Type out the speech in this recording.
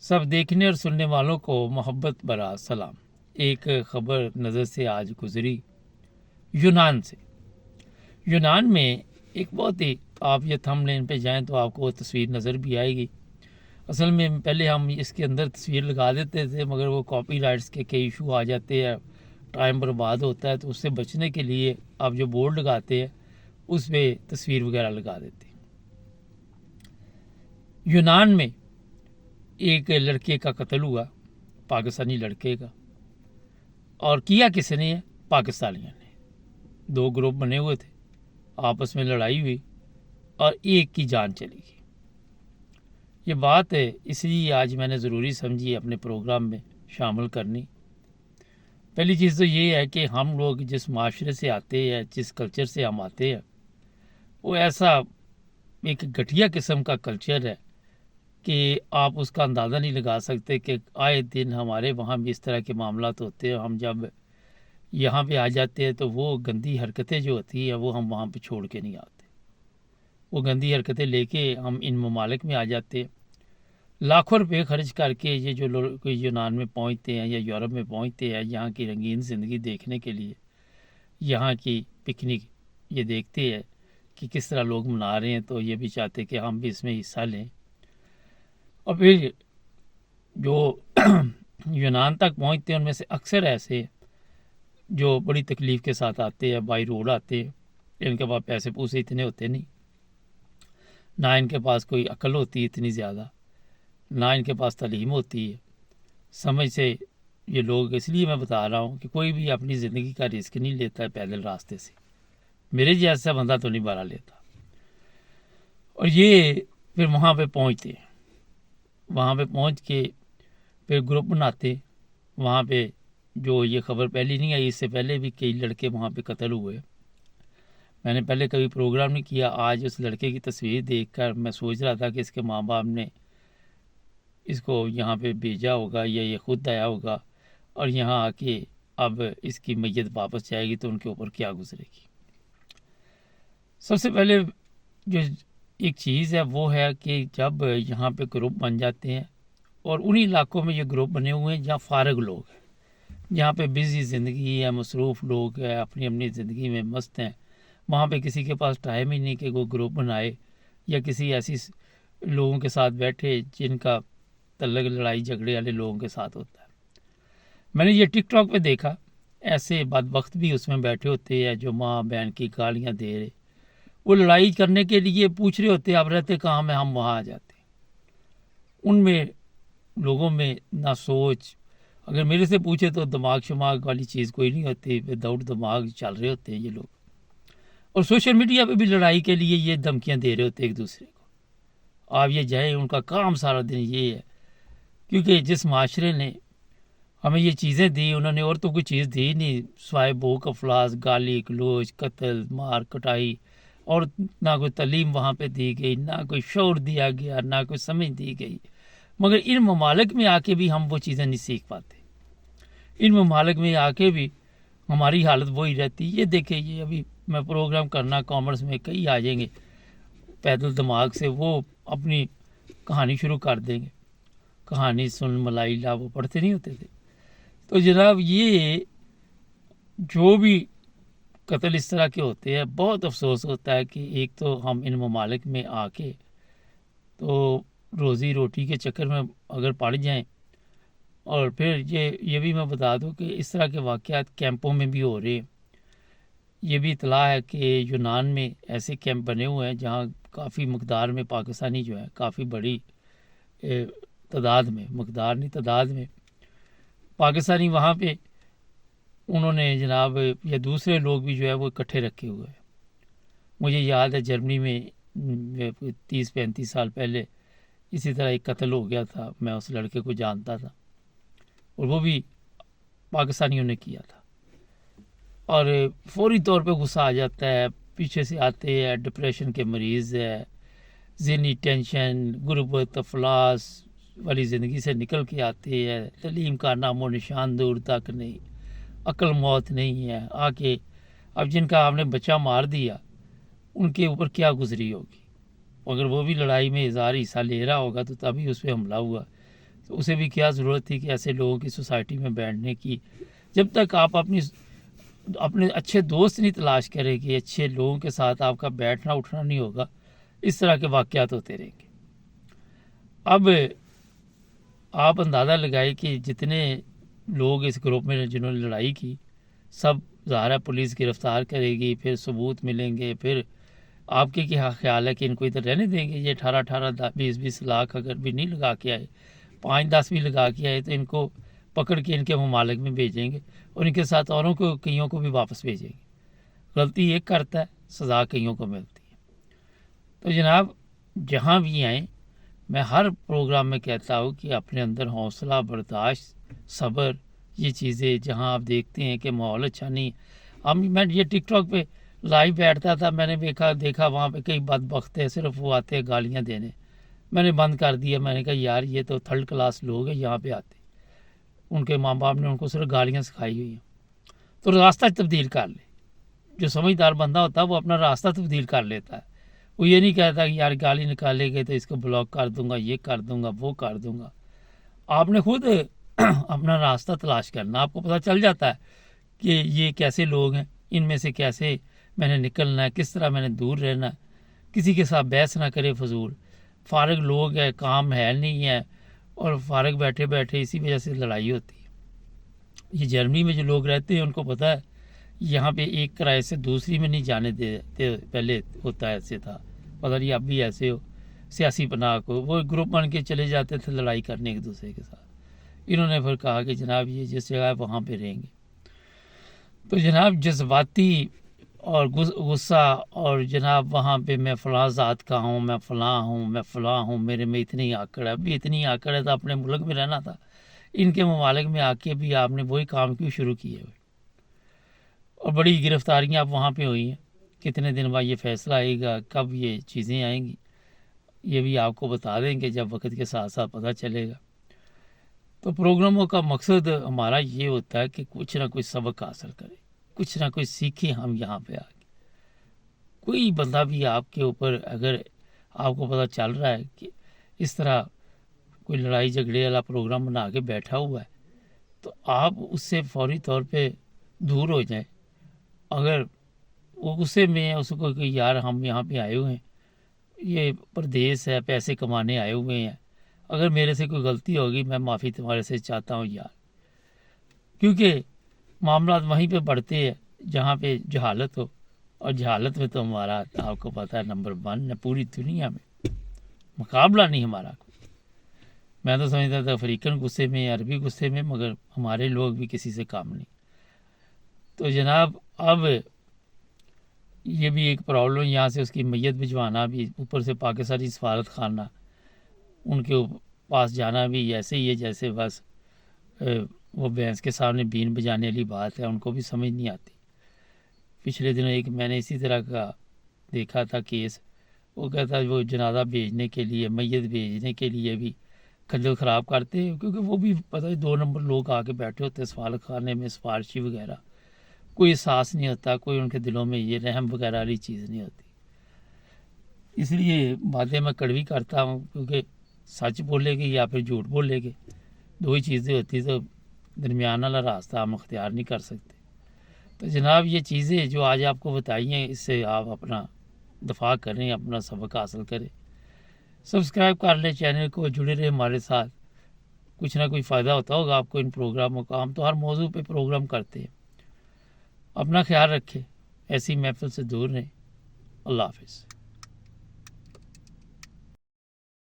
सब देखने और सुनने वालों को मोहब्बत भरा सलाम। एक खबर नज़र से आज गुजरी यूनान से। यूनान में एक बहुत ही, आप ये थंबनेल पे जाएं तो आपको वो तस्वीर नज़र भी आएगी। असल में पहले हम इसके अंदर तस्वीर लगा देते थे, मगर वो कॉपीराइट्स के कई इशू आ जाते हैं, टाइम बर्बाद होता है, तो उससे बचने के लिए आप जो बोर्ड लगाते हैं उस पर तस्वीर वगैरह लगा देते हैं। यूनान में एक लड़के का कत्ल हुआ, पाकिस्तानी लड़के का, और किया किसने है? पाकिस्तानियों ने। दो ग्रुप बने हुए थे, आपस में लड़ाई हुई और एक की जान चली गई। ये बात है, इसलिए आज मैंने ज़रूरी समझी अपने प्रोग्राम में शामिल करनी। पहली चीज़ तो ये है कि हम लोग जिस माशरे से आते हैं, जिस कल्चर से हम आते हैं, वो ऐसा एक घटिया किस्म का कल्चर है कि आप उसका अंदाज़ा नहीं लगा सकते कि आए दिन हमारे वहाँ भी इस तरह के मामलात होते हैं। हम जब यहाँ पे आ जाते हैं तो वो गंदी हरकतें जो होती हैं वो हम वहाँ पे छोड़ के नहीं आते। वो गंदी हरकतें लेके हम इन ममालिक में आ जाते हैं। लाखों रुपए खर्च करके ये जो लोग यूनान में पहुँचते हैं या यूरोप में पहुँचते हैं यहाँ की रंगीन ज़िंदगी देखने के लिए, यहाँ की पिकनिक ये देखते हैं कि किस तरह लोग मना रहे हैं, तो ये भी चाहते कि हम भी इसमें हिस्सा लें। और फिर जो यूनान तक पहुँचते हैं उनमें से अक्सर ऐसे जो बड़ी तकलीफ़ के साथ आते हैं, बाई रोड आते हैं। इनके पास पैसे पूसे इतने होते नहीं, ना इनके पास कोई अक्ल होती है इतनी ज़्यादा, ना इनके पास तालीम होती है। समझ से ये लोग, इसलिए मैं बता रहा हूँ कि कोई भी अपनी ज़िंदगी का रिस्क नहीं लेता है पैदल रास्ते से। मेरे जैसा बंदा तो नहीं बारा लेता। और ये फिर वहाँ पे पहुँचते हैं, वहाँ पे पहुँच के फिर ग्रुप बनाते। वहाँ पे जो ये खबर पहली नहीं आई, इससे पहले भी कई लड़के वहाँ पे कत्ल हुए। मैंने पहले कभी प्रोग्राम नहीं किया। आज उस लड़के की तस्वीर देखकर मैं सोच रहा था कि इसके माँ बाप ने इसको यहाँ पे भेजा होगा या ये खुद आया होगा और यहाँ आके अब इसकी मैयत वापस जाएगी तो उनके ऊपर क्या गुजरेगी। सबसे पहले जो एक चीज़ है वो है कि जब यहाँ पे ग्रुप बन जाते हैं, और उन्हीं इलाकों में ये ग्रुप बने हुए हैं जहाँ फारग लोग हैं, जहाँ पे बिज़ी ज़िंदगी है, मसरूफ़ लोग हैं, अपनी अपनी ज़िंदगी में मस्त हैं, वहाँ पे किसी के पास टाइम ही नहीं कि वो ग्रुप बनाए या किसी ऐसी लोगों के साथ बैठे जिनका तल्लक लड़ाई झगड़े वाले लोगों के साथ होता है। मैंने ये टिकटॉक पे देखा, ऐसे बदबख्त भी उसमें बैठे होते हैं जो माँ बहन की गालियाँ दे रहे, वो लड़ाई करने के लिए पूछ रहे होते आप रहते कहाँ में, हम वहाँ आ जाते। उनमें लोगों में ना सोच, अगर मेरे से पूछे तो दिमाग शमाग वाली चीज़ कोई नहीं होती, विदाउट दिमाग चल रहे होते हैं ये लोग। और सोशल मीडिया पे भी लड़ाई के लिए ये धमकियां दे रहे होते हैं एक दूसरे को। आप ये जाए, उनका काम सारा दिन ये है, क्योंकि जिस माशरे ने हमें ये चीज़ें दी, उन्होंने और तो कोई चीज़ दी नहीं स्वाय भूख अफलास, गाली गलोच, कत्ल मार कटाई, और ना कोई तालीम वहाँ पे दी गई, ना कोई शौर दिया गया, ना कोई समझ दी गई। मगर इन ममालिक में आके भी हम वो चीज़ें नहीं सीख पाते। इन ममालिक में आके भी हमारी हालत वही रहती। ये देखे, ये अभी मैं प्रोग्राम करना, कॉमर्स में कई आ जाएंगे पैदल दिमाग से, वो अपनी कहानी शुरू कर देंगे। कहानी सुन मलाई ला, वो पढ़ते नहीं होते थे। तो जनाब ये जो भी कत्ल इस तरह के होते हैं, बहुत अफसोस होता है कि एक तो हम इन ममालिक में आके तो रोज़ी रोटी के चक्कर में अगर पड़ जाएं, और फिर ये भी मैं बता दूं कि इस तरह के वाक़यात कैंपों में भी हो रहे हैं। ये भी इतला है कि यूनान में ऐसे कैंप बने हुए हैं जहाँ काफ़ी मकदार में पाकिस्तानी जो है, काफ़ी बड़ी तादाद में, मकदार नहीं तादाद में पाकिस्तानी वहाँ पे उन्होंने जनाब, या दूसरे लोग भी जो है वो इकट्ठे रखे हुए हैं। मुझे याद है जर्मनी में 30-35 साल पहले इसी तरह एक कत्ल हो गया था, मैं उस लड़के को जानता था, और वो भी पाकिस्तानियों ने किया था। और फौरी तौर पे गुस्सा आ जाता है, पीछे से आते हैं डिप्रेशन के मरीज़ है, ज़हनी टेंशन, गुर्बत अफलास वाली ज़िंदगी से निकल के आते हैं, तलीम का नामो निशान दूर तक नहीं, अक्ल मौत नहीं है। आके अब जिनका आपने बच्चा मार दिया उनके ऊपर क्या गुजरी होगी, अगर वो भी लड़ाई में इज़हार हिस्सा ले रहा होगा तो तभी उस पर हमला हुआ। تو اسے بھی کیا ضرورت تھی کہ ایسے لوگوں کی سوسائٹی میں بیٹھنے کی. جب تک آپ اپنے اچھے دوست نہیں تلاش کریں گے، اچھے لوگوں کے ساتھ آپ کا بیٹھنا اٹھنا نہیں ہوگا، اس طرح کے واقعات ہوتے رہیں گے. اب آپ اندازہ لگائیں کہ جتنے لوگ اس گروپ میں جنہوں نے لڑائی کی، سب ظاہر ہے پولیس گرفتار کرے گی، پھر ثبوت ملیں گے، پھر آپ کے کیا خیال ہے کہ ان کو ادھر رہنے دیں گے؟ یہ 18 20 لاکھ اگر بھی نہیں لگا کے آئے، 5-10 بھی لگا کے آئے، تو ان کو پکڑ کے ان کے ممالک میں بھیجیں گے اور ان کے ساتھ اوروں کو کئیوں کو بھی واپس بھیجیں گے. غلطی ایک کرتا ہے، سزا کئیوں کو ملتی ہے. تو جناب جہاں بھی آئیں، میں ہر پروگرام میں کہتا ہوں کہ اپنے اندر حوصلہ، برداشت، صبر، یہ چیزیں جہاں آپ دیکھتے ہیں کہ ماحول اچھا نہیں. میں یہ ٹک ٹاک پہ لائیو بیٹھتا تھا، میں نے دیکھا وہاں پہ کئی بدبخت ہیں، صرف وہ آتے ہیں گالیاں دینے. میں نے بند کر دیا. میں نے کہا یار یہ تو تھرڈ کلاس لوگ ہیں، یہاں پہ آتے ان کے ماں باپ نے ان کو صرف گالیاں سکھائی ہوئی ہیں. تو راستہ تبدیل کر لے. جو سمجھدار بندہ ہوتا ہے وہ اپنا راستہ تبدیل کر لیتا ہے. وہ یہ نہیں کہتا کہ یار گالی نکالے گے تو اس کو بلاک کر دوں گا، یہ کر دوں گا، وہ کر دوں گا. آپ نے خود اپنا راستہ تلاش کرنا. آپ کو پتہ چل جاتا ہے کہ یہ کیسے لوگ ہیں، ان میں سے کیسے میں نے نکلنا ہے، کس طرح میں نے دور رہنا ہے. کسی کے ساتھ بحث نہ کرے فضول. فارغ لوگ ہیں، کام ہے نہیں ہے، اور فارغ بیٹھے بیٹھے اسی وجہ سے لڑائی ہوتی ہے. یہ جرمنی میں جو لوگ رہتے ہیں ان کو پتہ ہے یہاں پہ ایک کرائے سے دوسری میں نہیں جانے دیتے. پہلے ہوتا ایسے تھا، پتہ نہیں اب بھی ایسے ہو. سیاسی پناہ کو وہ گروپ بن کے چلے جاتے تھے لڑائی کرنے ایک دوسرے کے ساتھ. انہوں نے پھر کہا کہ جناب یہ جس جگہ ہے وہاں پہ رہیں گے. تو جناب جذباتی اور غصہ اور جناب وہاں پہ میں فلاں ذات کا ہوں، میں فلاں ہوں، میں فلاں ہوں، میرے میں اتنی آکڑ ہے. اب بھی اتنی آکڑ ہے تو اپنے ملک میں رہنا تھا. ان کے ممالک میں آ کے بھی آپ نے وہی کام کیوں شروع کیے ہوئے؟ اور بڑی گرفتاریاں اب وہاں پہ ہوئی ہیں. کتنے دن بعد یہ فیصلہ آئے گا، کب یہ چیزیں آئیں گی، یہ بھی آپ کو بتا دیں گے جب وقت کے ساتھ ساتھ پتہ چلے گا. تو پروگراموں کا مقصد ہمارا یہ ہوتا ہے کہ کچھ نہ کچھ سبق حاصل کریں، کچھ نہ کچھ سیکھیں ہم یہاں پہ آ کے. کوئی بندہ بھی آپ کے اوپر اگر آپ کو پتہ چل رہا ہے کہ اس طرح کوئی لڑائی جھگڑے والا پروگرام بنا کے بیٹھا ہوا ہے، تو آپ اس سے فوری طور پہ دور ہو جائیں. اگر وہ غصے میں ہے، اس کو کہ یار ہم یہاں پہ آئے ہوئے ہیں، یہ پردیس ہے، پیسے کمانے آئے ہوئے ہیں، اگر میرے سے کوئی غلطی ہوگی میں معافی تمہارے سے چاہتا ہوں یار. کیونکہ معاملات وہیں پہ بڑھتے ہیں جہاں پہ جہالت ہو، اور جہالت میں تو ہمارا آپ کو پتہ ہے نمبر 1 ہے پوری دنیا میں. مقابلہ نہیں ہمارا. میں تو سمجھتا تھا افریقن غصے میں، عربی غصے میں، مگر ہمارے لوگ بھی کسی سے کام نہیں. تو جناب اب یہ بھی ایک پرابلم، یہاں سے اس کی میت بھجوانا بھی، اوپر سے پاکستانی سفارت خانہ ان کے پاس جانا بھی ایسے ہی ہے جیسے بس وہ بھینس کے سامنے بین بجانے والی بات ہے. ان کو بھی سمجھ نہیں آتی. پچھلے دنوں ایک میں نے اسی طرح کا دیکھا تھا کیس. وہ کہتا ہے وہ جنازہ بھیجنے کے لیے، میت بھیجنے کے لیے بھی کھجل خراب کرتے ہیں، کیونکہ وہ بھی پتہ ہے 2 نمبر لوگ آ کے بیٹھے ہوتے ہیں سفارت خانے میں، سفارشی وغیرہ. کوئی احساس نہیں ہوتا، کوئی ان کے دلوں میں یہ رحم وغیرہ والی چیز نہیں ہوتی. اس لیے باتیں میں کڑوی کرتا ہوں، کیونکہ سچ بولے گے یا پھر جھوٹ بولے گے، 2 ہی چیزیں ہوتی، تو درمیان والا راستہ ہم اختیار نہیں کر سکتے. تو جناب یہ چیزیں جو آج آپ کو بتائی ہیں، اس سے آپ اپنا دفاع کریں، اپنا سبق حاصل کریں. سبسکرائب کر لیں چینل کو، جڑے رہے ہمارے ساتھ. کچھ نہ کچھ فائدہ ہوتا ہوگا آپ کو ان پروگراموں کا. ہم تو ہر موضوع پہ پروگرام کرتے ہیں. اپنا خیال رکھیں، ایسی محفل سے دور رہیں. اللہ حافظ.